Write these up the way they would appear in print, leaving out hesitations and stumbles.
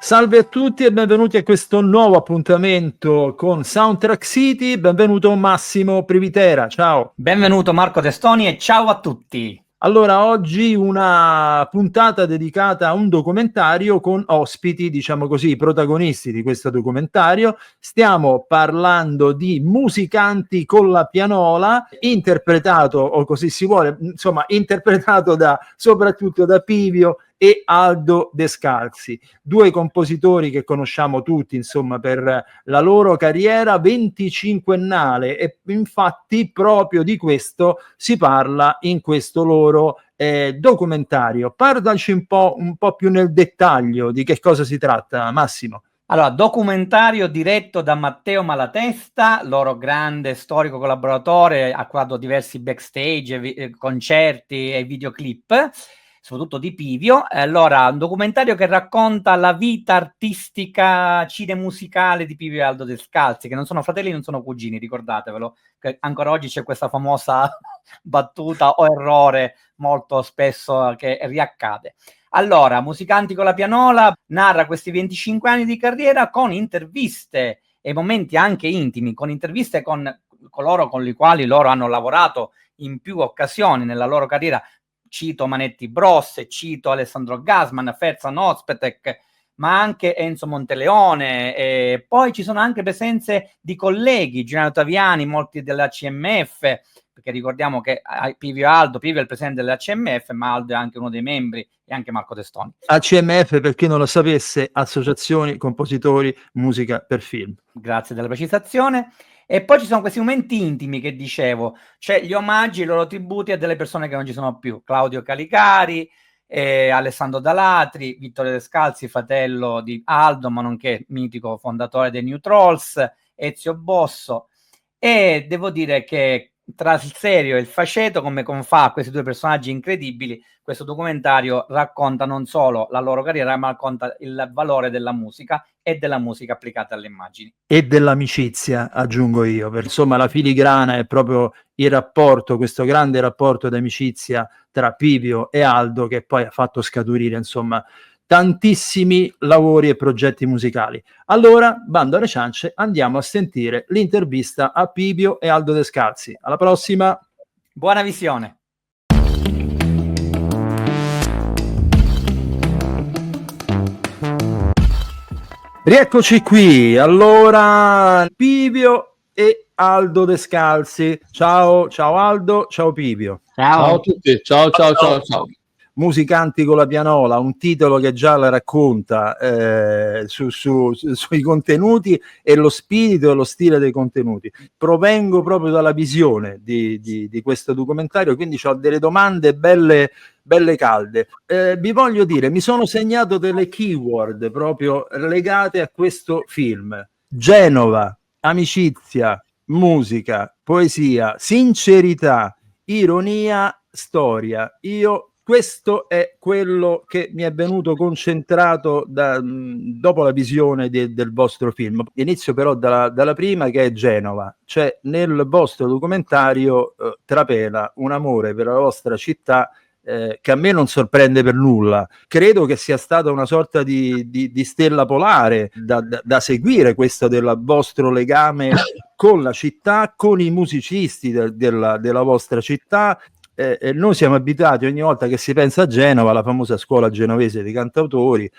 Salve a tutti e benvenuti a questo nuovo appuntamento con Soundtrack City. Benvenuto Massimo Privitera, ciao. Benvenuto Marco Testoni e ciao a tutti. Allora, oggi una puntata dedicata a un documentario con ospiti, diciamo così, protagonisti di questo documentario. Stiamo parlando di Musicanti con la pianola, interpretato, o così si vuole, insomma, interpretato soprattutto da Pivio e Aldo Descalzi, due compositori che conosciamo tutti, insomma, per la loro carriera 25ennale, e infatti proprio di questo si parla in questo loro documentario. Parlaci un po' più nel dettaglio di che cosa si tratta, Massimo. Allora, documentario diretto da Matteo Malatesta, loro grande storico collaboratore, ha curato diversi backstage, concerti e videoclip, soprattutto di Pivio. Allora, un documentario che racconta la vita artistica cinemusicale di Pivio e Aldo Descalzi, che non sono fratelli, non sono cugini, ricordatevelo, che ancora oggi c'è questa famosa battuta o errore molto spesso che riaccade. Allora, Musicanti con la pianola narra questi 25 anni di carriera con interviste e momenti anche intimi, con interviste con coloro con i quali loro hanno lavorato in più occasioni nella loro carriera. Cito Manetti Bros, cito Alessandro Gasman, Ferzan Ozpetek, ma anche Enzo Monteleone. E poi ci sono anche presenze di colleghi, Giuliano Taviani, molti della CMF, perché ricordiamo che Pivio è il presidente della CMF, ma Aldo è anche uno dei membri, e anche Marco Testoni. ACMF, per chi non lo sapesse, Associazioni Compositori Musica per Film. Grazie della precisazione. E poi ci sono questi momenti intimi che dicevo, cioè gli omaggi, i loro tributi a delle persone che non ci sono più. Claudio Calicari, Alessandro Dalatri, Vittorio Descalzi, fratello di Aldo, ma nonché mitico fondatore dei New Trolls, Ezio Bosso. E devo dire che tra il serio e il faceto, come confà questi due personaggi incredibili, questo documentario racconta non solo la loro carriera, ma racconta il valore della musica e della musica applicata alle immagini. E dell'amicizia, aggiungo io, insomma la filigrana è proprio il rapporto, questo grande rapporto d'amicizia tra Pivio e Aldo, che poi ha fatto scaturire, insomma, tantissimi lavori e progetti musicali. Allora, bando alle ciance, andiamo a sentire l'intervista a Pivio e Aldo Descalzi. Alla prossima! Buona visione! Rieccoci qui, allora Pivio e Aldo Descalzi. Ciao Aldo, ciao Pivio. Ciao a tutti, ciao. Musicanti con la pianola, un titolo che già la racconta sui contenuti e lo spirito e lo stile dei contenuti. Provengo proprio dalla visione di questo documentario, quindi ho delle domande belle calde. Vi voglio dire, mi sono segnato delle keyword proprio legate a questo film: Genova, amicizia, musica, poesia, sincerità, ironia, storia. Questo è quello che mi è venuto concentrato dopo la visione del vostro film. Inizio però dalla prima, che è Genova. Cioè, nel vostro documentario trapela un amore per la vostra città che a me non sorprende per nulla. Credo che sia stata una sorta di stella polare da seguire, questo del vostro legame con la città, con i musicisti della vostra città. Noi siamo abituati, ogni volta che si pensa a Genova, alla famosa scuola genovese di cantautori,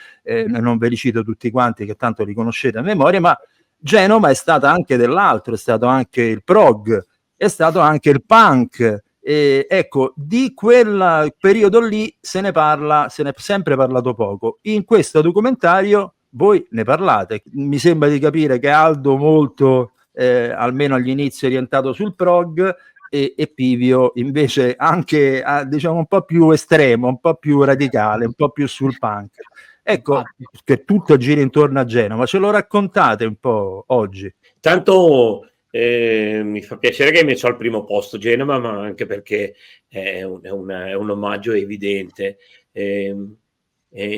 non ve li cito tutti quanti che tanto li conoscete a memoria, ma Genova è stata anche dell'altro, è stato anche il prog, è stato anche il punk. Ecco, di quel periodo lì se ne è sempre parlato poco. In questo documentario voi ne parlate. Mi sembra di capire che Aldo molto, almeno all'inizio, è orientato sul prog, e Pivio invece anche diciamo un po' più estremo, un po' più radicale, un po' più sul punk. Ecco, che tutto gira intorno a Genova. Ce lo raccontate un po' oggi? Tanto mi fa piacere che hai messo al primo posto Genova, ma anche perché è un omaggio evidente. E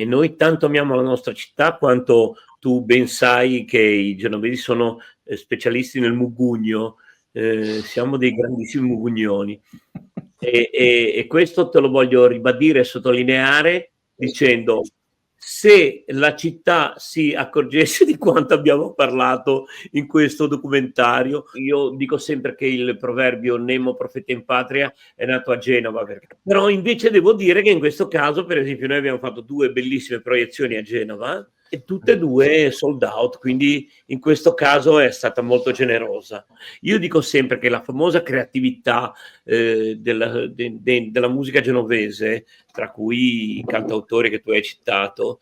noi tanto amiamo la nostra città quanto tu ben sai che i genovesi sono specialisti nel mugugno. Siamo dei grandissimi mugugnoni e questo te lo voglio ribadire e sottolineare dicendo: se la città si accorgesse di quanto abbiamo parlato in questo documentario. Io dico sempre che il proverbio Nemo profeta in patria è nato a Genova, però invece devo dire che in questo caso, per esempio, noi abbiamo fatto 2 bellissime proiezioni a Genova e tutte e 2 sold out, quindi in questo caso è stata molto generosa. Io dico sempre che la famosa creatività della musica genovese, tra cui i cantautori che tu hai citato,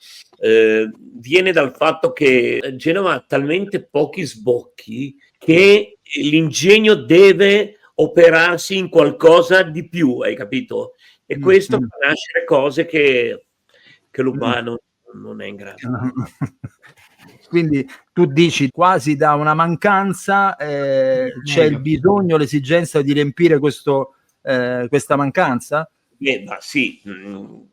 viene dal fatto che Genova ha talmente pochi sbocchi che l'ingegno deve operarsi in qualcosa di più, hai capito? E questo fa nascere cose che l'umano non è in grado. Quindi tu dici quasi da una mancanza c'è il bisogno, l'esigenza di riempire questa mancanza? Ma sì,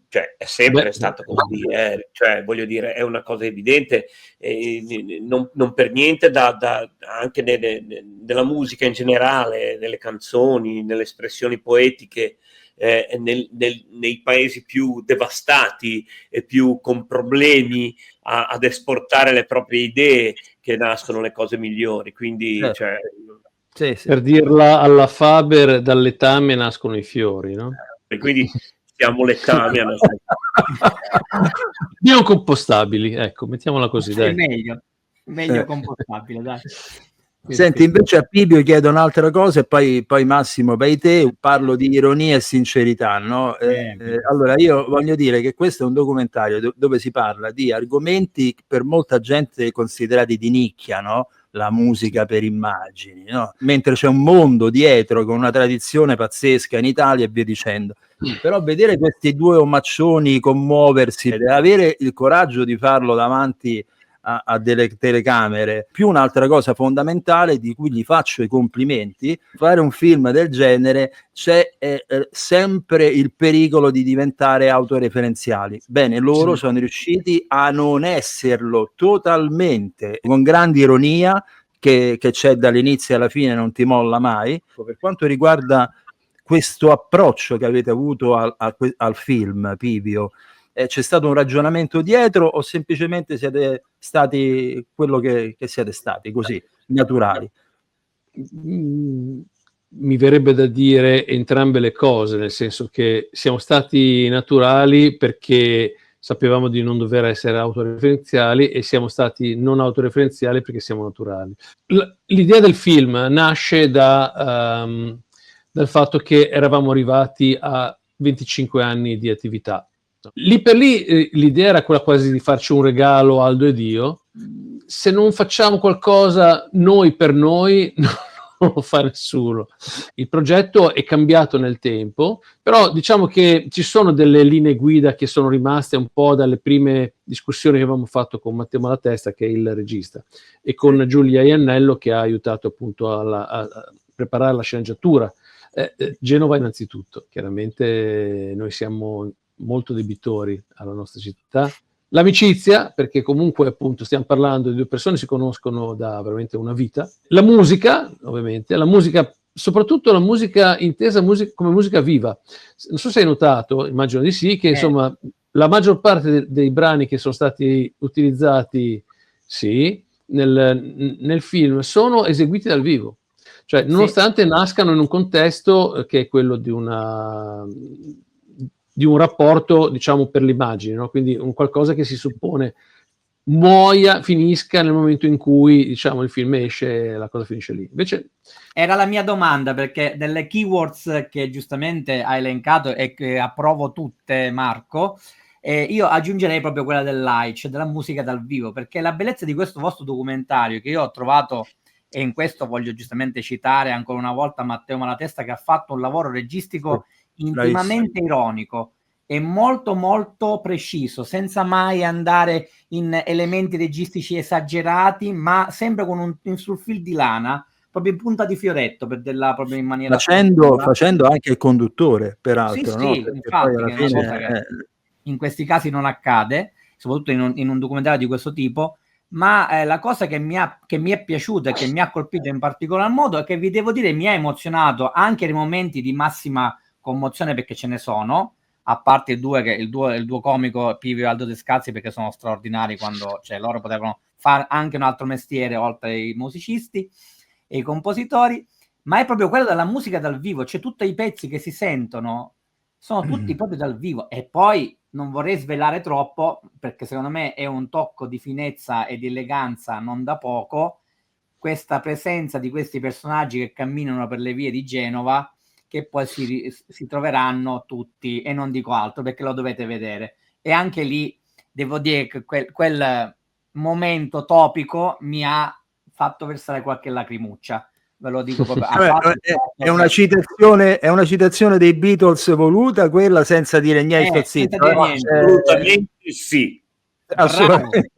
cioè è sempre stato così, cioè voglio dire, è una cosa evidente, non per niente anche nella musica in generale, nelle canzoni, nelle espressioni poetiche, nei paesi più devastati e più con problemi ad esportare le proprie idee, che nascono le cose migliori. Quindi, certo. Cioè, sì. Per dirla alla Faber, dal letame nascono i fiori, no? E quindi siamo letami. Biocompostabili, ecco, mettiamola così, dai. Meglio compostabile, dai. Senti, invece a Pibio chiedo un'altra cosa e poi Massimo vai te, parlo di ironia e sincerità, no? Allora io voglio dire che questo è un documentario dove si parla di argomenti per molta gente considerati di nicchia, no? La musica per immagini, no? Mentre c'è un mondo dietro con una tradizione pazzesca in Italia e via dicendo. Però vedere questi 2 omaccioni commuoversi ed avere il coraggio di farlo davanti a delle telecamere, più un'altra cosa fondamentale di cui gli faccio i complimenti, fare un film del genere c'è sempre il pericolo di diventare autoreferenziali. Bene, loro sono riusciti a non esserlo totalmente, con grande ironia che c'è dall'inizio alla fine, non ti molla mai. Per quanto riguarda questo approccio che avete avuto al film, Pivio, c'è stato un ragionamento dietro o semplicemente siete stati quello che siete stati, così, naturali? Mi verrebbe da dire entrambe le cose, nel senso che siamo stati naturali perché sapevamo di non dover essere autoreferenziali e siamo stati non autoreferenziali perché siamo naturali. L'idea del film nasce dal fatto che eravamo arrivati a 25 anni di attività. Lì per lì l'idea era quella quasi di farci un regalo Aldo ed io. Se non facciamo qualcosa noi per noi, non lo fa nessuno. Il progetto è cambiato nel tempo, però diciamo che ci sono delle linee guida che sono rimaste un po' dalle prime discussioni che avevamo fatto con Matteo Malatesta, che è il regista, e con Giulia Iannello, che ha aiutato appunto a preparare la sceneggiatura. Genova innanzitutto, chiaramente noi siamo molto debitori alla nostra città. L'amicizia, perché comunque appunto stiamo parlando di 2 persone che si conoscono da veramente una vita. La musica, ovviamente, la musica, soprattutto la musica intesa come musica viva. Non so se hai notato, immagino di sì, che insomma la maggior parte dei brani che sono stati utilizzati, sì, nel film sono eseguiti dal vivo. Cioè, nonostante nascano in un contesto che è quello di un rapporto, diciamo, per l'immagine, no? Quindi un qualcosa che si suppone finisca nel momento in cui, diciamo, il film esce e la cosa finisce lì. Invece era la mia domanda, perché delle keywords che giustamente hai elencato e che approvo tutte, Marco, io aggiungerei proprio quella del live, cioè della musica dal vivo, perché la bellezza di questo vostro documentario, che io ho trovato, e in questo voglio giustamente citare ancora una volta Matteo Malatesta, che ha fatto un lavoro registico intimamente ironico e molto molto preciso, senza mai andare in elementi registici esagerati, ma sempre con sul fil di lana, proprio in punta di fioretto, per dirla proprio in maniera facendo anche il conduttore, peraltro. Sì, infatti, che è una cosa che in questi casi non accade, soprattutto in un documentario di questo tipo. Ma la cosa che mi è piaciuta e che mi ha colpito in particolar modo è che, vi devo dire, mi ha emozionato anche nei momenti di massima commozione, perché ce ne sono, a parte il duo comico Pivio e Aldo Descalzi, perché sono straordinari quando, cioè, loro potevano fare anche un altro mestiere oltre ai musicisti e i compositori, ma è proprio quello della musica dal vivo, cioè tutti i pezzi che si sentono sono tutti proprio dal vivo. E poi non vorrei svelare troppo, perché secondo me è un tocco di finezza e di eleganza non da poco, questa presenza di questi personaggi che camminano per le vie di Genova, che poi si troveranno tutti, e non dico altro perché lo dovete vedere. E anche lì devo dire che quel momento topico mi ha fatto versare qualche lacrimuccia, ve lo dico proprio. È una citazione dei Beatles voluta, quella, senza dire niente, senza dire niente. Assolutamente sì. Assolutamente.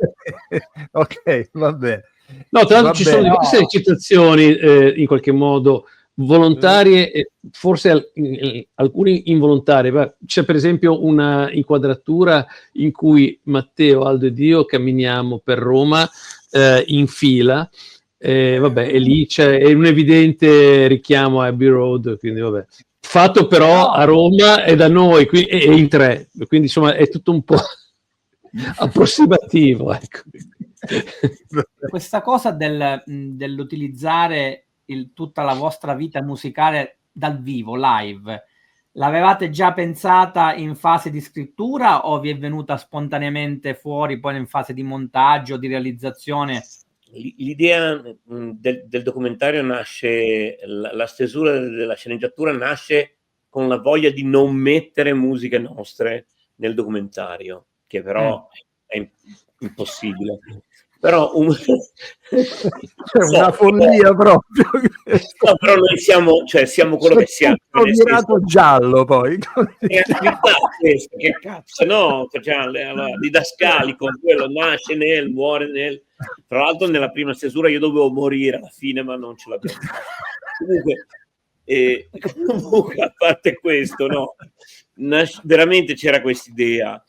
Ok, va bene. No, tra l'altro ci sono diverse citazioni in qualche modo volontarie e forse alcune involontarie. C'è per esempio una inquadratura in cui Matteo, Aldo ed io camminiamo per Roma in fila, e lì c'è un evidente richiamo a Abbey Road, quindi vabbè. Fatto però a Roma e da noi e in tre, quindi insomma è tutto un po' approssimativo, ecco. Questa cosa dell'utilizzare tutta la vostra vita musicale dal vivo, live, l'avevate già pensata in fase di scrittura o vi è venuta spontaneamente fuori poi in fase di montaggio, di realizzazione? L'idea del documentario nasce, la stesura della sceneggiatura nasce con la voglia di non mettere musiche nostre nel documentario, che però è impossibile. Però una follia proprio. No, però noi siamo quello che siamo. Mirato giallo poi. Che cazzo, no? Facciamo didascalico, quello nasce muore nel. Tra l'altro nella prima stesura io dovevo morire alla fine, ma non ce l'abbiamo fatta. Comunque, a parte questo, no? Veramente c'era questa idea.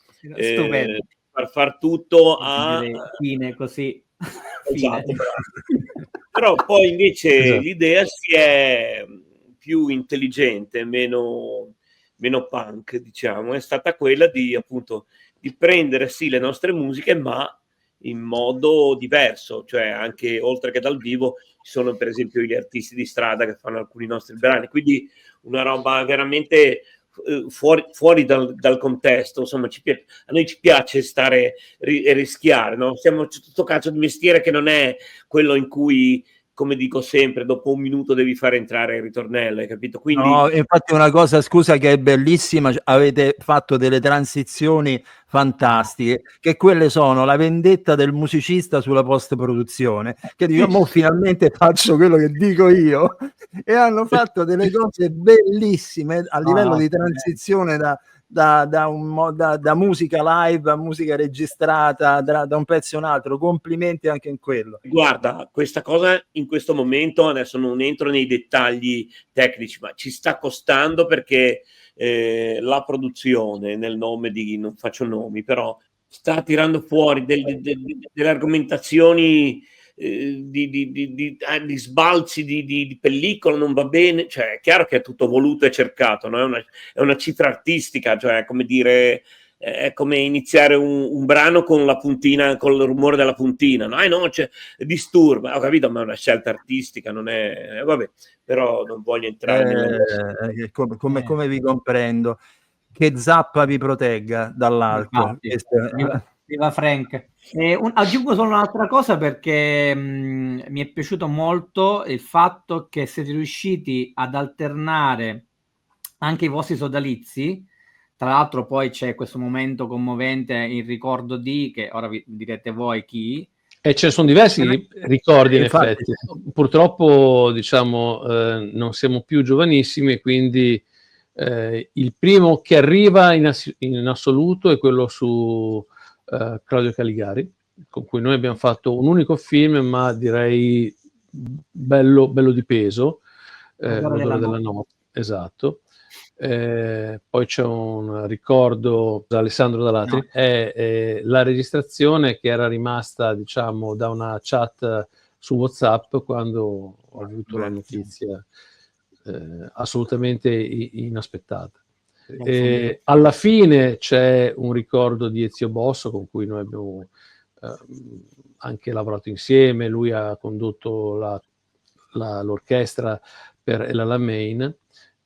Far tutto a fine così. Esatto, però poi invece l'idea si è più intelligente, meno punk, diciamo, è stata quella di appunto di prendere sì le nostre musiche, ma in modo diverso, cioè anche oltre che dal vivo ci sono per esempio gli artisti di strada che fanno alcuni nostri brani, quindi una roba veramente fuori dal contesto. Insomma, a noi ci piace stare e rischiare, no? Siamo tutto cazzo di mestiere che non è quello in cui, come dico sempre, dopo un minuto devi fare entrare il ritornello, hai capito? Quindi no, infatti una cosa, scusa, che è bellissima, avete fatto delle transizioni fantastiche, che quelle sono la vendetta del musicista sulla post-produzione, che diciamo finalmente faccio quello che dico io, e hanno fatto delle cose bellissime a livello di transizione da musica live a musica registrata, da un pezzo a un altro. Complimenti anche in quello. Guarda, questa cosa in questo momento, adesso non entro nei dettagli tecnici, ma ci sta costando perché la produzione, nel nome di, non faccio nomi, però sta tirando fuori delle argomentazioni di sbalzi di pellicola, non va bene, cioè è chiaro che è tutto voluto e cercato, no? È una cifra artistica, cioè come dire, è come iniziare un brano con la puntina, con il rumore della puntina, no? No, cioè, disturba, ho capito, ma è una scelta artistica, non è, vabbè, però non voglio entrare come vi comprendo. Che Zappa vi protegga dall'alcol. Viva Frank. Aggiungo solo un'altra cosa perché mi è piaciuto molto il fatto che siete riusciti ad alternare anche i vostri sodalizi. Tra l'altro poi c'è questo momento commovente in ricordo di, che ora vi direte voi chi. E ce ne sono diversi ricordi, in effetti. Purtroppo, diciamo, non siamo più giovanissimi, quindi il primo che arriva in assoluto è quello su Claudio Caligari, con cui noi abbiamo fatto un unico film, ma direi bello di peso, L'odore della notte, esatto. Poi c'è un ricordo da Alessandro Dalatri, è la registrazione che era rimasta, diciamo, da una chat su WhatsApp quando ho avuto la notizia assolutamente inaspettata. Alla fine c'è un ricordo di Ezio Bosso, con cui noi abbiamo anche lavorato insieme. Lui ha condotto l'orchestra per El Alamein,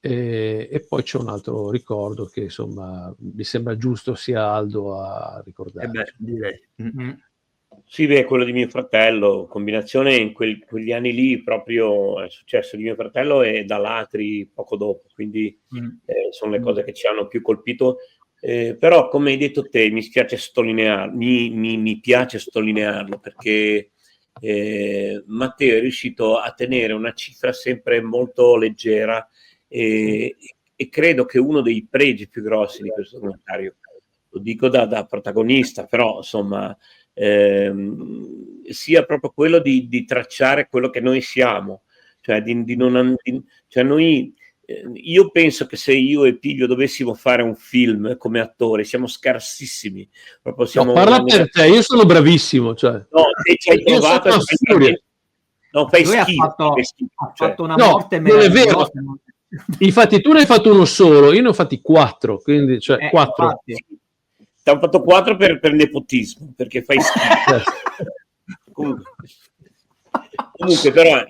e poi c'è un altro ricordo che insomma mi sembra giusto sia Aldo a ricordare. Direi. Sì, quello di mio fratello, combinazione in quegli anni lì proprio è successo di mio fratello e da Latri poco dopo, quindi sono le cose che ci hanno più colpito. Però come hai detto te, mi piace sottolinearlo perché Matteo è riuscito a tenere una cifra sempre molto leggera, e credo che uno dei pregi più grossi di questo documentario, lo dico da protagonista, però insomma sia proprio quello di tracciare quello che noi siamo, cioè cioè noi, io penso che se io e Piglio dovessimo fare un film come attori siamo scarsissimi, proprio siamo parla per te, io sono bravissimo, cioè. No, se ci hai provato fai lui schifo, ha fatto una no, morte non è vero. meravigliosa. Infatti tu ne hai fatto uno solo, io ne ho fatti 4, quindi cioè 4. Ti hanno fatto 4 per nepotismo, perché fai schifo. Comunque però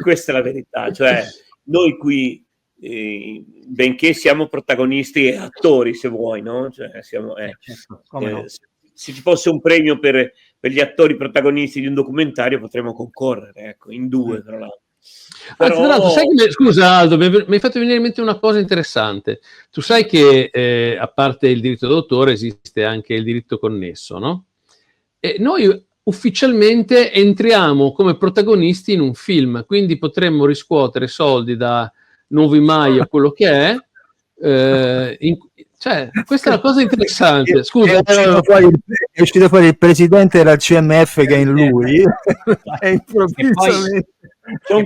questa è la verità, cioè noi qui benché siamo protagonisti e attori, se vuoi, no? Cioè siamo no? Se ci fosse un premio per gli attori protagonisti di un documentario potremmo concorrere, ecco, in 2 tra l'altro. Anzi, tra l'altro, sai che scusa Aldo, mi hai fatto venire in mente una cosa interessante. Tu sai che a parte il diritto d'autore esiste anche il diritto connesso, no? E noi ufficialmente entriamo come protagonisti in un film, quindi potremmo riscuotere soldi da Nuovi Mai a quello che è. Cioè, questa è una cosa interessante. Scusa, è uscito fuori il presidente della CMF che è in lui e improvvisamente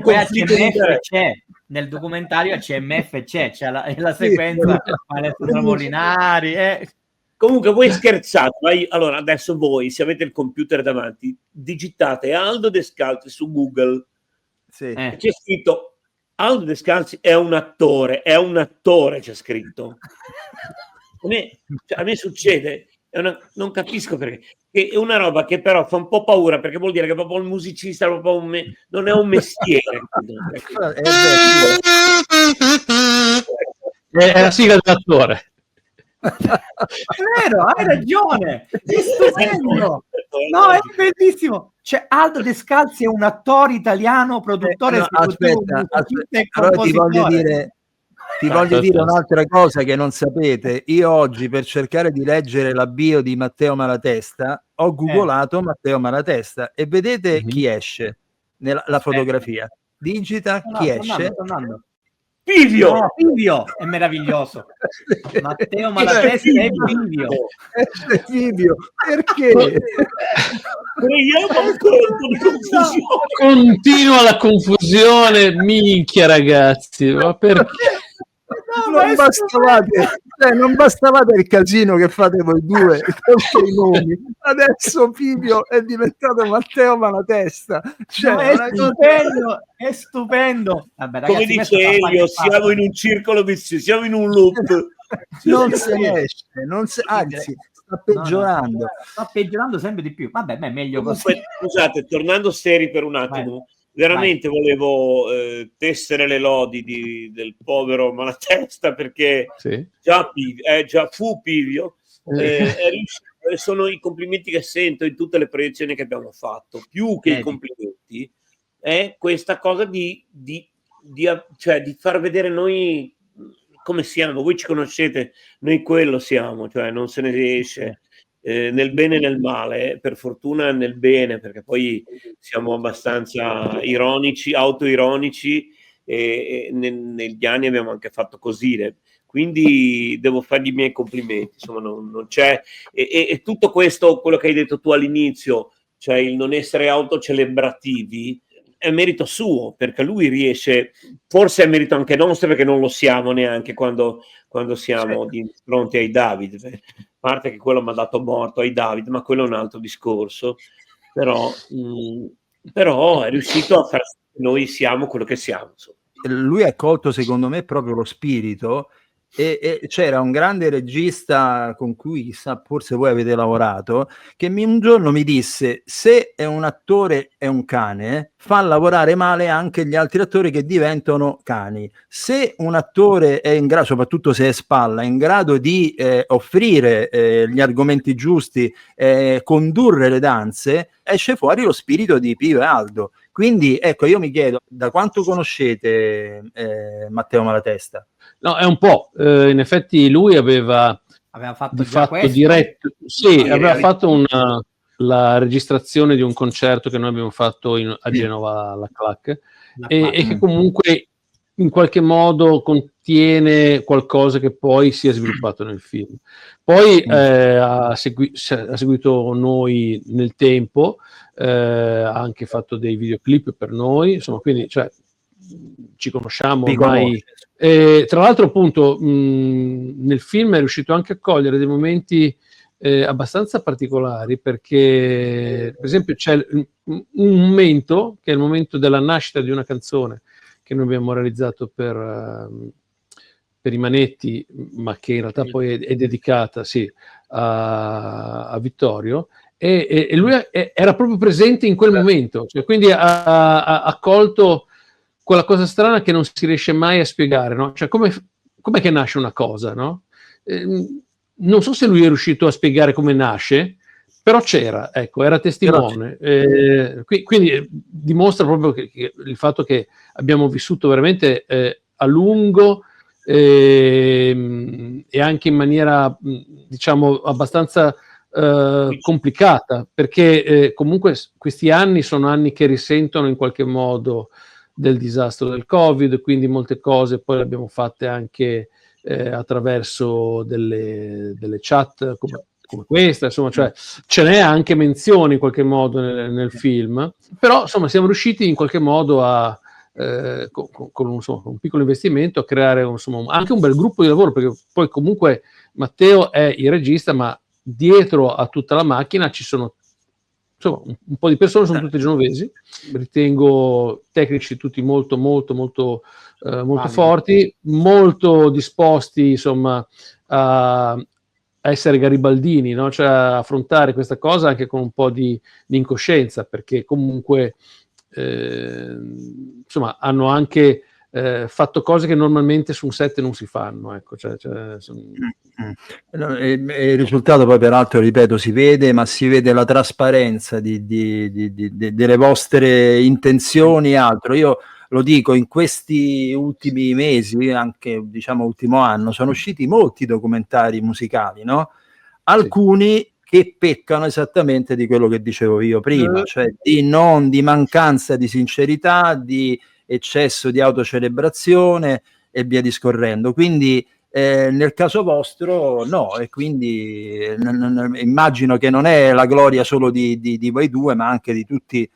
poi a CMF c'è nel documentario, a CMF c'è la sequenza Alessandro Molinari. Comunque voi scherzate, ma allora adesso voi, se avete il computer davanti, digitate Aldo Descalzi su Google, c'è scritto Aldo Descalzi è un attore, c'è scritto. A me succede, non capisco perché, è una roba che però fa un po' paura, perché vuol dire che proprio il musicista proprio non è un mestiere. È la sigla dell'attore. È vero, hai ragione, è stupendo. No, è bellissimo. Cioè, Aldo Descalzi è un attore italiano, produttore, aspetta, allora ti voglio dire un'altra cosa che non sapete. Io oggi, per cercare di leggere la bio di Matteo Malatesta, ho googolato Matteo Malatesta e vedete chi esce nella fotografia. Digita chi esce. Pivio! No, Pivio è meraviglioso. Matteo Malatesta è Pivio. Perché? Continua la confusione, minchia ragazzi, ma perché? Non bastavate il casino che fate voi due con i nomi, adesso Pivio è diventato Matteo Malatesta, cioè, è stupendo. Vabbè, ragazzi, come dice Elio, siamo in un circolo vizioso, siamo in un loop. Non se ne esce, anzi sta peggiorando. Sta peggiorando sempre di più. Vabbè, è meglio così. Scusate, tornando seri per un attimo, veramente volevo tessere le lodi del povero Malatesta, perché già fu Pivio, sono i complimenti che sento in tutte le proiezioni che abbiamo fatto, più che i complimenti è questa cosa di far vedere noi come siamo. Voi ci conoscete, noi quello siamo, cioè non se ne esce. Nel bene e nel male, per fortuna nel bene, perché poi siamo abbastanza ironici, autoironici, e negli anni abbiamo anche fatto così, quindi devo fargli i miei complimenti, insomma non c'è, e tutto questo, quello che hai detto tu all'inizio, cioè il non essere autocelebrativi, è merito suo, perché lui riesce, forse è merito anche nostro, perché non lo siamo neanche quando siamo di fronte ai David, a parte che quello mi ha dato morto ai David, ma quello è un altro discorso, però è riuscito a far noi siamo quello che siamo, insomma. Lui ha colto, secondo me, proprio lo spirito E c'era un grande regista con cui chissà, forse voi avete lavorato, che un giorno mi disse: se è un attore è un cane, fa lavorare male anche gli altri attori che diventano cani. Se un attore è in grado, soprattutto se è spalla, è in grado di offrire gli argomenti giusti, condurre le danze, esce fuori lo spirito di Pio e Aldo. Quindi ecco, io mi chiedo, da quanto conoscete Matteo Malatesta? No, è un po'. In effetti lui aveva fatto di già fatto diretto, aveva fatto la registrazione di un concerto che noi abbiamo fatto a Genova alla CLAC, e che comunque in qualche modo contiene qualcosa che poi si è sviluppato nel film. Poi ha seguito noi nel tempo, ha anche fatto dei videoclip per noi, insomma, quindi ci conosciamo ormai. Tra l'altro, appunto, nel film è riuscito anche a cogliere dei momenti abbastanza particolari, perché per esempio c'è un momento che è il momento della nascita di una canzone che noi abbiamo realizzato per i Manetti, ma che in realtà poi è dedicata a Vittorio, e lui era proprio presente in quel momento, cioè, quindi ha colto quella cosa strana che non si riesce mai a spiegare, no? Cioè, com'è che nasce una cosa, no? Non so se lui è riuscito a spiegare come nasce, però c'era, ecco, era testimone. Quindi dimostra proprio che il fatto che abbiamo vissuto veramente a lungo e anche in maniera, diciamo, abbastanza complicata, perché comunque questi anni sono anni che risentono in qualche modo del disastro del Covid, quindi molte cose poi le abbiamo fatte anche attraverso delle chat come questa, insomma, cioè ce n'è anche menzione in qualche modo nel film, però insomma siamo riusciti in qualche modo a con un piccolo investimento a creare anche un bel gruppo di lavoro, perché poi comunque Matteo è il regista, ma dietro a tutta la macchina ci sono un po' di persone, sono tutti genovesi, ritengo tecnici tutti molto forti, molto disposti, insomma, a essere garibaldini, no? Cioè a affrontare questa cosa anche con un po' di incoscienza, perché comunque insomma hanno anche fatto cose che normalmente su un set non si fanno, ecco. Il risultato poi, peraltro, ripeto, si vede, ma si vede la trasparenza delle vostre intenzioni e altro. Io lo dico, in questi ultimi mesi, anche diciamo ultimo anno, sono usciti molti documentari musicali, no? Alcuni che peccano esattamente di quello che dicevo io prima, cioè di mancanza di sincerità, di eccesso di autocelebrazione e via discorrendo. Quindi nel caso vostro no, e quindi immagino che non è la gloria solo di voi due, ma anche di tutti,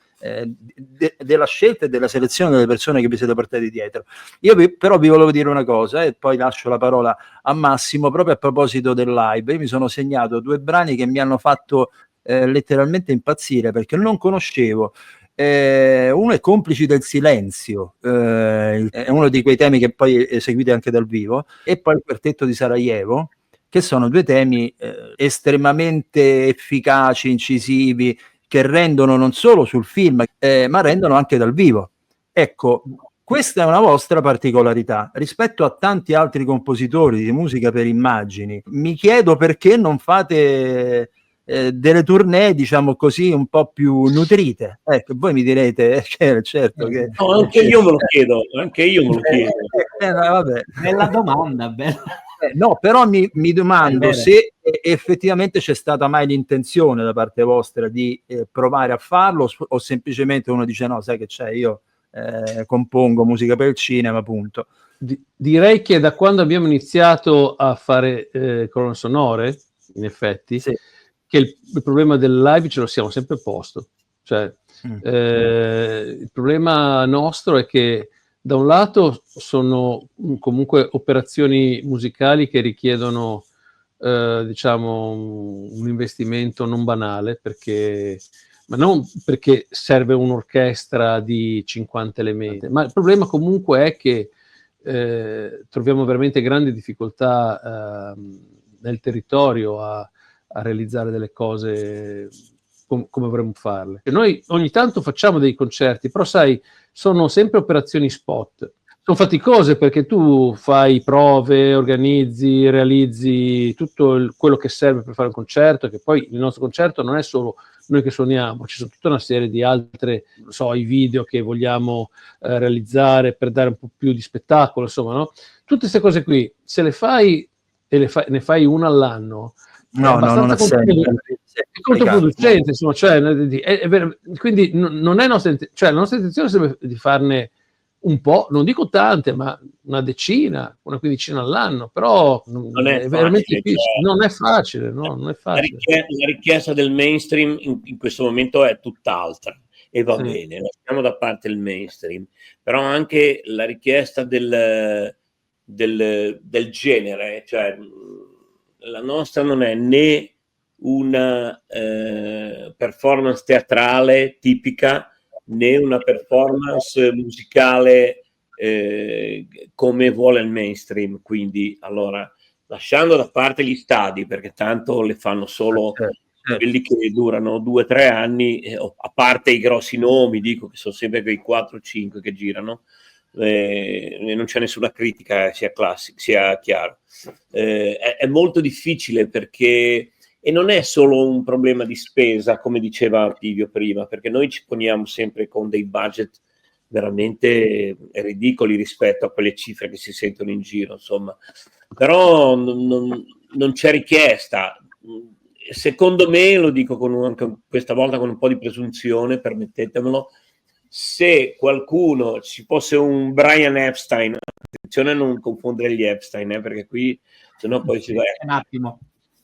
della scelta e della selezione delle persone che vi siete portati dietro. Io però vi volevo dire una cosa, e poi lascio la parola a Massimo, proprio a proposito del live. Io mi sono segnato 2 brani che mi hanno fatto letteralmente impazzire, perché non conoscevo. Uno è Complici del silenzio, è uno di quei temi che poi eseguite anche dal vivo, e poi il Quartetto di Sarajevo, che sono 2 temi estremamente efficaci, incisivi, che rendono non solo sul film, ma rendono anche dal vivo. Ecco, questa è una vostra particolarità rispetto a tanti altri compositori di musica per immagini. Mi chiedo perché non fate delle tournée, diciamo così, un po' più nutrite. Ecco, voi mi direte, certo che... No, anche io me lo chiedo, vabbè. Bella domanda, bella. No, però mi domando se effettivamente c'è stata mai l'intenzione da parte vostra di provare a farlo, o semplicemente uno dice no, sai che c'è, io compongo musica per il cinema, punto. Direi che da quando abbiamo iniziato a fare colonne sonore, in effetti, che il problema del live ce lo siamo sempre posto. Cioè, il problema nostro è che da un lato sono comunque operazioni musicali che richiedono diciamo un investimento non banale, ma non perché serve un'orchestra di 50 elementi, ma il problema comunque è che troviamo veramente grandi difficoltà nel territorio a realizzare delle cose come vorremmo farle. E noi ogni tanto facciamo dei concerti, però sai, sono sempre operazioni spot. Sono faticose perché tu fai prove, organizzi, realizzi tutto quello che serve per fare un concerto, che poi il nostro concerto non è solo noi che suoniamo, ci sono tutta una serie di altre, non so, i video che vogliamo realizzare per dare un po' più di spettacolo, insomma, no? Tutte queste cose qui, se le fai e ne fai una all'anno, No, non ha senso. È controproducente, insomma, cioè, quindi non è nostra, cioè, la nostra intenzione è sempre di farne un po', non dico tante, ma una decina, una quindicina all'anno, però non è veramente facile, difficile. Non è facile, no, non è facile. La richiesta del mainstream in questo momento è tutt'altra e va bene, lasciamo da parte il mainstream, però anche la richiesta del genere, cioè la nostra non è né una performance teatrale tipica né una performance musicale come vuole il mainstream, quindi allora lasciando da parte gli stadi perché tanto le fanno solo quelli che durano 2 o 3 anni, a parte i grossi nomi, dico che sono sempre quei 4 o 5 che girano, non c'è nessuna critica, sia chiaro. È molto difficile perché, e non è solo un problema di spesa, come diceva Pivio prima, perché noi ci poniamo sempre con dei budget veramente ridicoli rispetto a quelle cifre che si sentono in giro, insomma. Però non c'è richiesta. Secondo me, lo dico anche questa volta con un po' di presunzione, permettetemelo, se qualcuno ci fosse un Brian Epstein, attenzione a non confondere gli Epstein, perché qui sennò poi ci va. Un attimo.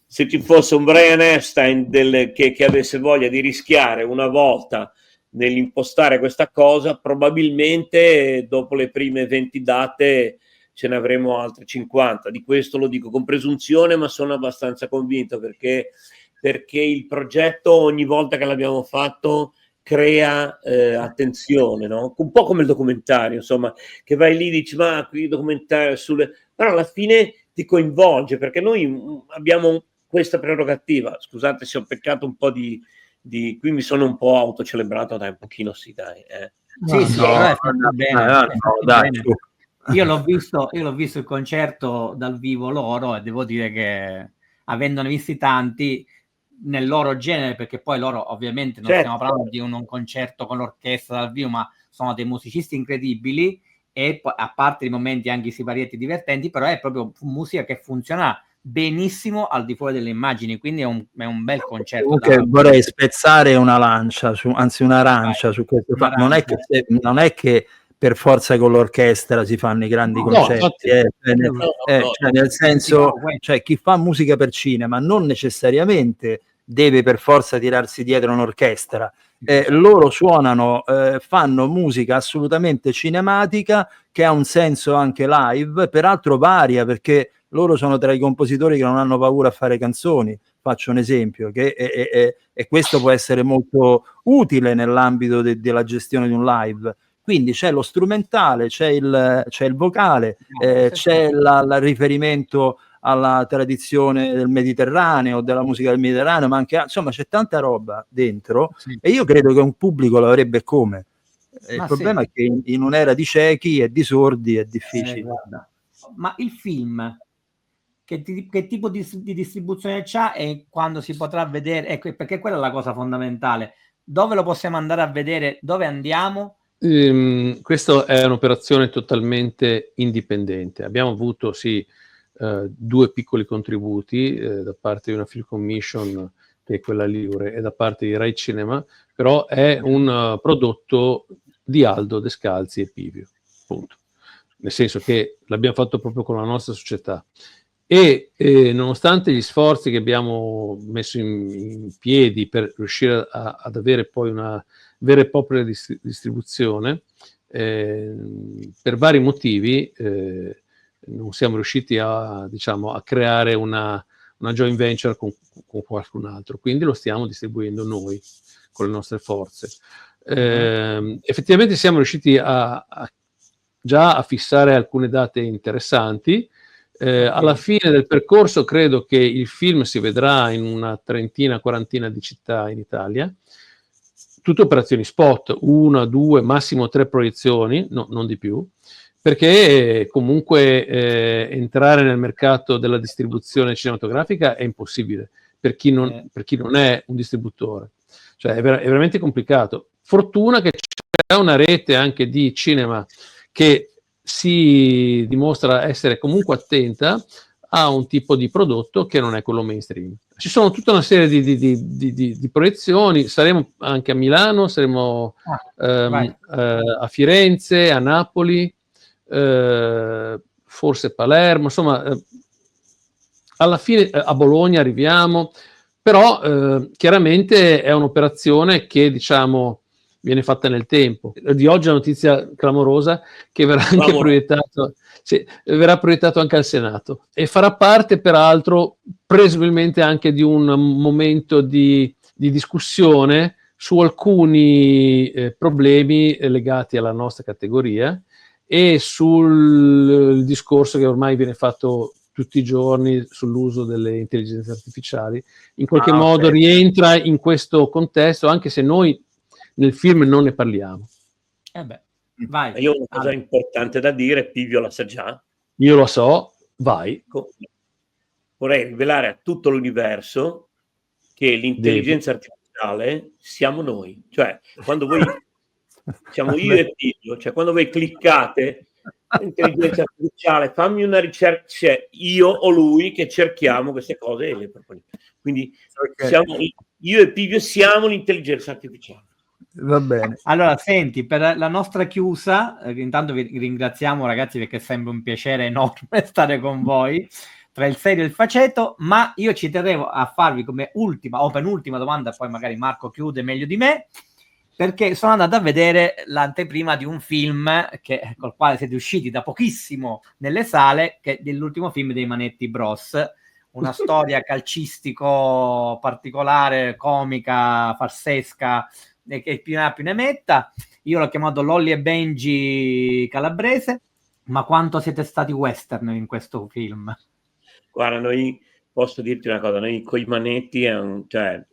Se ci fosse un Brian Epstein che avesse voglia di rischiare una volta nell'impostare questa cosa, probabilmente dopo le prime 20 date ce ne avremo altre 50. Di questo lo dico con presunzione, ma sono abbastanza convinto perché il progetto ogni volta che l'abbiamo fatto crea attenzione, no? Un po' come il documentario, insomma, che vai lì e dici ma qui il documentario però alla fine ti coinvolge perché noi abbiamo questa prerogativa. Scusate se ho peccato un po' di qui mi sono un po' autocelebrato, dai, un pochino sì, dai. Sì, però è fatto bene. Dai. Io l'ho visto il concerto dal vivo loro e devo dire che avendone visti tanti nel loro genere, perché poi loro ovviamente non stiamo parlando di un concerto con l'orchestra dal vivo, ma sono dei musicisti incredibili e a parte i momenti anche siparietti divertenti, però è proprio musica che funziona benissimo al di fuori delle immagini, quindi è un bel concerto. Comunque vorrei spezzare una lancia, anzi un'arancia su questo fatto. Non è che per forza con l'orchestra si fanno i grandi concerti, nel senso, cioè chi fa musica per cinema non necessariamente deve per forza tirarsi dietro un'orchestra. Loro suonano, fanno musica assolutamente cinematica che ha un senso anche live, peraltro varia perché loro sono tra i compositori che non hanno paura a fare canzoni. Faccio un esempio, e questo può essere molto utile nell'ambito della gestione di un live. Quindi c'è lo strumentale, c'è il vocale, c'è il riferimento alla tradizione del Mediterraneo, della musica del Mediterraneo, ma anche, insomma, c'è tanta roba dentro e io credo che un pubblico l'avrebbe come. Il problema è che in un'era di ciechi e di sordi è difficile. Ma il film, che tipo di distribuzione c'ha e quando si potrà vedere? Ecco, perché quella è la cosa fondamentale. Dove lo possiamo andare a vedere? Dove andiamo? Questa è un'operazione totalmente indipendente. Abbiamo avuto 2 piccoli contributi da parte di una Film Commission, che è quella Ligure, e da parte di Rai Cinema, però è un prodotto di Aldo Descalzi e Pivio, punto. Nel senso che l'abbiamo fatto proprio con la nostra società. E nonostante gli sforzi che abbiamo messo in piedi per riuscire ad avere poi una vera e propria distribuzione, per vari motivi non siamo riusciti a creare una joint venture con qualcun altro, quindi lo stiamo distribuendo noi con le nostre forze. Effettivamente siamo riusciti a già a fissare alcune date interessanti. Alla fine del percorso credo che il film si vedrà in una trentina, quarantina di città in Italia, tutte operazioni spot, 1, 2, massimo 3 proiezioni, no, non di più, perché comunque entrare nel mercato della distribuzione cinematografica è impossibile per chi non è un distributore, cioè è veramente complicato. Fortuna che c'è una rete anche di cinema che si dimostra essere comunque attenta a un tipo di prodotto che non è quello mainstream. Ci sono tutta una serie di proiezioni, saremo anche a Milano, saremo a Firenze, a Napoli, forse Palermo, insomma alla fine a Bologna arriviamo, però chiaramente è un'operazione che diciamo viene fatta nel tempo. Di oggi è una notizia clamorosa che verrà anche proiettato, sì, verrà proiettato anche al Senato e farà parte peraltro presumibilmente anche di un momento di discussione su alcuni problemi legati alla nostra categoria e sul discorso che ormai viene fatto tutti i giorni sull'uso delle intelligenze artificiali. In qualche modo rientra in questo contesto, anche se noi nel film non ne parliamo. Vai. Io ho una cosa importante da dire, Pivio la sa già. Io lo so, vai. Vorrei rivelare a tutto l'universo che l'intelligenza artificiale siamo noi. Cioè, quando voi, siamo io e Pivio, cioè quando voi cliccate intelligenza artificiale, fammi una ricerca, c'è io o lui che cerchiamo queste cose e le proponiamo. Quindi siamo, io e Pivio siamo l'intelligenza artificiale. Va bene. Allora, senti, per la nostra chiusa, intanto vi ringraziamo ragazzi perché è sempre un piacere enorme stare con voi tra il serio e il faceto, ma io ci terrei a farvi come ultima o penultima domanda, poi magari Marco chiude meglio di me, perché sono andato a vedere l'anteprima di un film col quale siete usciti da pochissimo nelle sale, che è dell'ultimo film dei Manetti Bros, una storia calcistico particolare, comica, farsesca, che più ne metta. Io l'ho chiamato Lolli e Benji calabrese, ma quanto siete stati western in questo film? Guarda, noi, posso dirti una cosa, noi coi manetti cioè,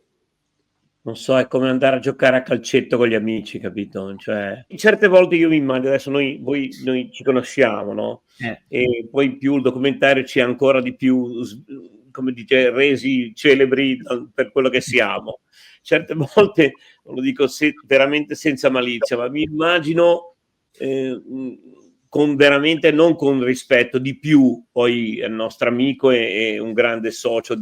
non so, è come andare a giocare a calcetto con gli amici, capito? Cioè, certe volte io mi immagino, adesso noi ci conosciamo, no? E poi più il documentario ci è ancora di più, come dice, resi celebri per quello che siamo. Certe volte, lo dico veramente senza malizia, ma mi immagino con veramente, non con rispetto, di più, poi è il nostro amico e un grande socio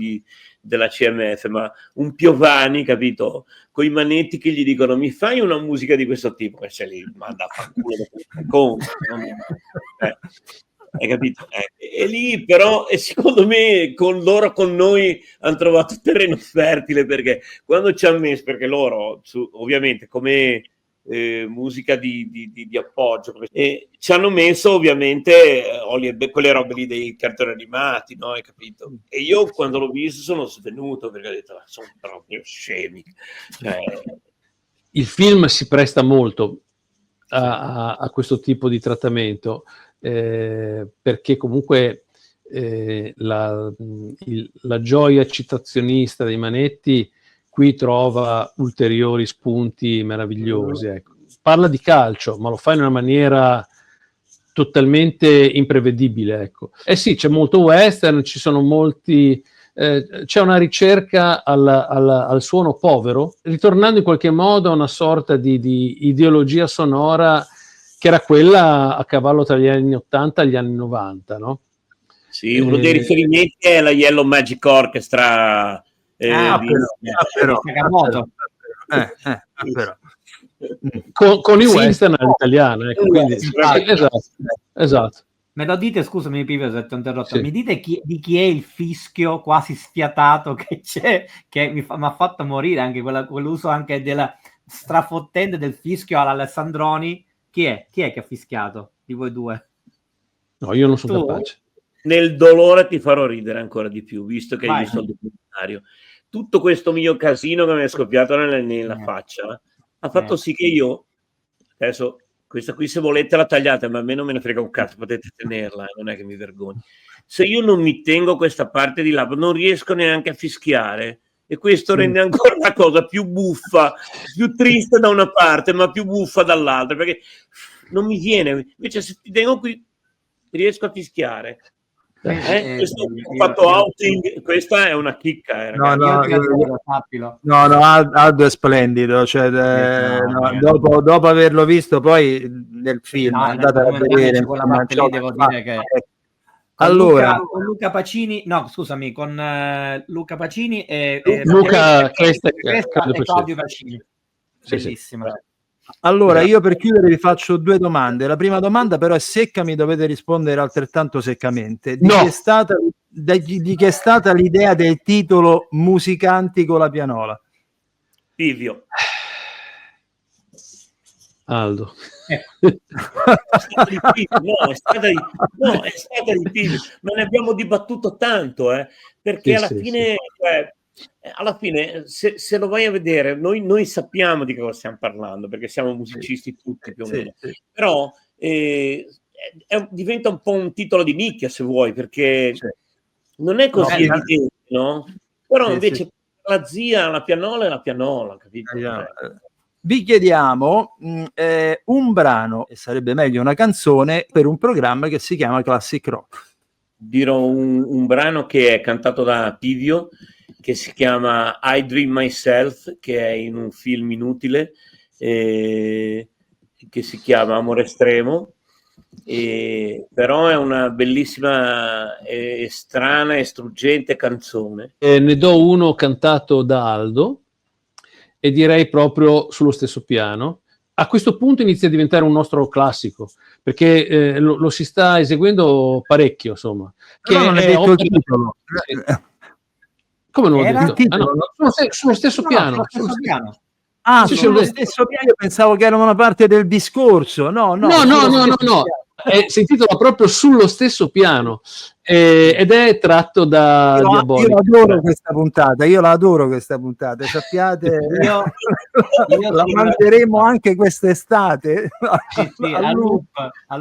della CMF, ma un Piovani, capito? Con i manetti che gli dicono mi fai una musica di questo tipo, e se li manda a fanculo hai capito? E lì però, e secondo me con noi hanno trovato terreno fertile, perché quando ci hanno messo, perché loro ovviamente come musica di appoggio ci hanno messo ovviamente quelle robe lì dei cartoni animati, no? Hai capito? E io quando l'ho visto sono svenuto, perché ho detto sono proprio scemi. Il film si presta molto a questo tipo di trattamento, perché comunque la gioia citazionista dei Manetti qui trova ulteriori spunti meravigliosi. Ecco. Parla di calcio, ma lo fa in una maniera totalmente imprevedibile. Ecco. Sì, c'è molto western, ci sono molti... c'è una ricerca al suono povero, ritornando in qualche modo a una sorta di ideologia sonora che era quella a cavallo tra gli anni 80 e gli anni 90, no? Sì, uno dei riferimenti è la Yellow Magic Orchestra. Con i western all'italiana, ecco, quindi, esatto. Me lo dite, scusami Pippo se ti ho interrotto, sì. Mi dite di chi è il fischio quasi sfiatato che c'è, che mi ha fatto morire anche quell'uso anche della strafottente del fischio all'Alessandroni. Chi è che ha fischiato di voi due? No, io non sono capace. Nel dolore ti farò ridere ancora di più, visto che hai visto il documentario. Tutto questo mio casino che mi è scoppiato nella faccia ha fatto sì che io, adesso questa qui se volete la tagliate, ma a me non me ne frega un cazzo, potete tenerla, non è che mi vergogno. Se io non mi tengo questa parte di labbra, non riesco neanche a fischiare, e questo rende ancora la cosa più buffa, più triste da una parte, ma più buffa dall'altra, perché non mi viene. Invece se ti tengo qui riesco a fischiare. Questo ho fatto outing, questa è una chicca, Aldo è splendido, cioè, dopo averlo visto poi nel film, andate a vedere, devo dire che allora con Luca Pacini, no scusami, con Luca Pacini e Luca Cresta e Claudio Pacini, bellissima. Allora, io per chiudere vi faccio 2 domande. La prima domanda però è secca, mi dovete rispondere altrettanto seccamente. Di chi è stata l'idea del titolo Musicanti con la pianola? Pivio. Aldo. È stata di Pivio, ma ne abbiamo dibattuto tanto, perché alla fine se lo vai a vedere, noi sappiamo di cosa stiamo parlando, perché siamo musicisti tutti più o meno, però diventa un po' un titolo di nicchia, se vuoi, perché non è così evidente, no? Però invece la zia, la pianola è la pianola, capito? Vi chiediamo un brano, e sarebbe meglio una canzone, per un programma che si chiama Classic Rock. Dirò un brano che è cantato da Pivio, che si chiama I Dream Myself, che è in un film inutile, che si chiama Amore Estremo, però è una bellissima, strana e struggente canzone. Ne do uno cantato da Aldo, e direi proprio sullo stesso piano. A questo punto inizia a diventare un nostro classico, perché lo si sta eseguendo parecchio, insomma. Che non è detto il titolo. Come non ho detto? Sullo stesso piano. Sullo stesso piano, io pensavo che era una parte del discorso. No. Si intitola proprio Sullo stesso piano, ed è tratto da Diabolic. Io la adoro questa puntata, sappiate. io la manderemo anche quest'estate al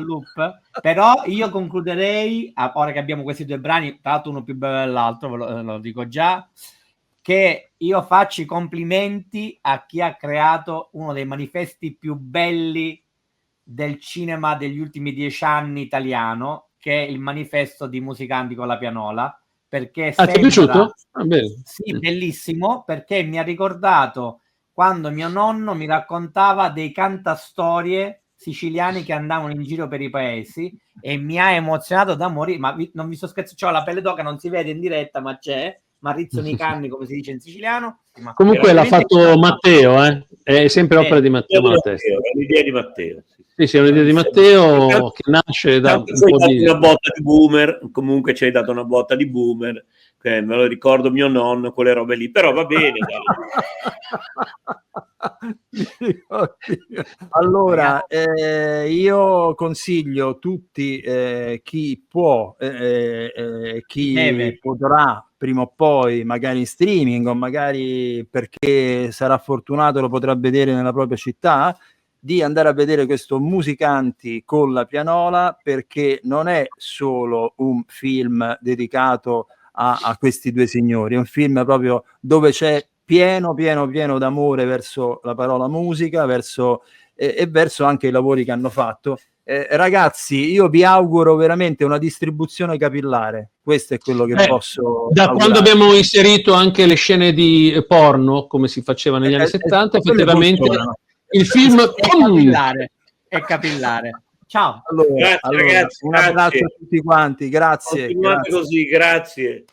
loop. Però io concluderei, ora che abbiamo questi 2 brani, tra l'altro uno più bello dell'altro, ve lo dico già, che io faccio i complimenti a chi ha creato uno dei manifesti più belli del cinema degli ultimi 10 anni italiano, che è il manifesto di Musicanti con la pianola, perché ti è piaciuto? Sì, bellissimo, perché mi ha ricordato quando mio nonno mi raccontava dei cantastorie siciliani che andavano in giro per i paesi, e mi ha emozionato da morire, ma non vi sto scherzando, c'ho la pelle d'oca, non si vede in diretta, ma c'è, ma rizzano i canni, come si dice in siciliano. Comunque l'ha fatto Matteo, è sempre opera di Matteo Malatesta. È un'idea di Matteo. Sì, è un'idea di Matteo che nasce da un po' di... una botta di boomer, comunque ci hai dato una botta di boomer, me lo ricordo mio nonno, quelle robe lì, però va bene. Allora, io consiglio tutti, chi può, chi potrà prima o poi, magari in streaming o magari perché sarà fortunato lo potrà vedere nella propria città, di andare a vedere questo Musicanti con la pianola, perché non è solo un film dedicato a questi 2 signori, è un film proprio dove c'è pieno d'amore verso la parola musica, verso anche i lavori che hanno fatto. Ragazzi, io vi auguro veramente una distribuzione capillare, questo è quello che posso da augurare. Quando abbiamo inserito anche le scene di porno, come si faceva negli anni 70, effettivamente il film è capillare. Ciao. Allora, ragazzi, un abbraccio a tutti quanti, grazie. Continuate così, grazie.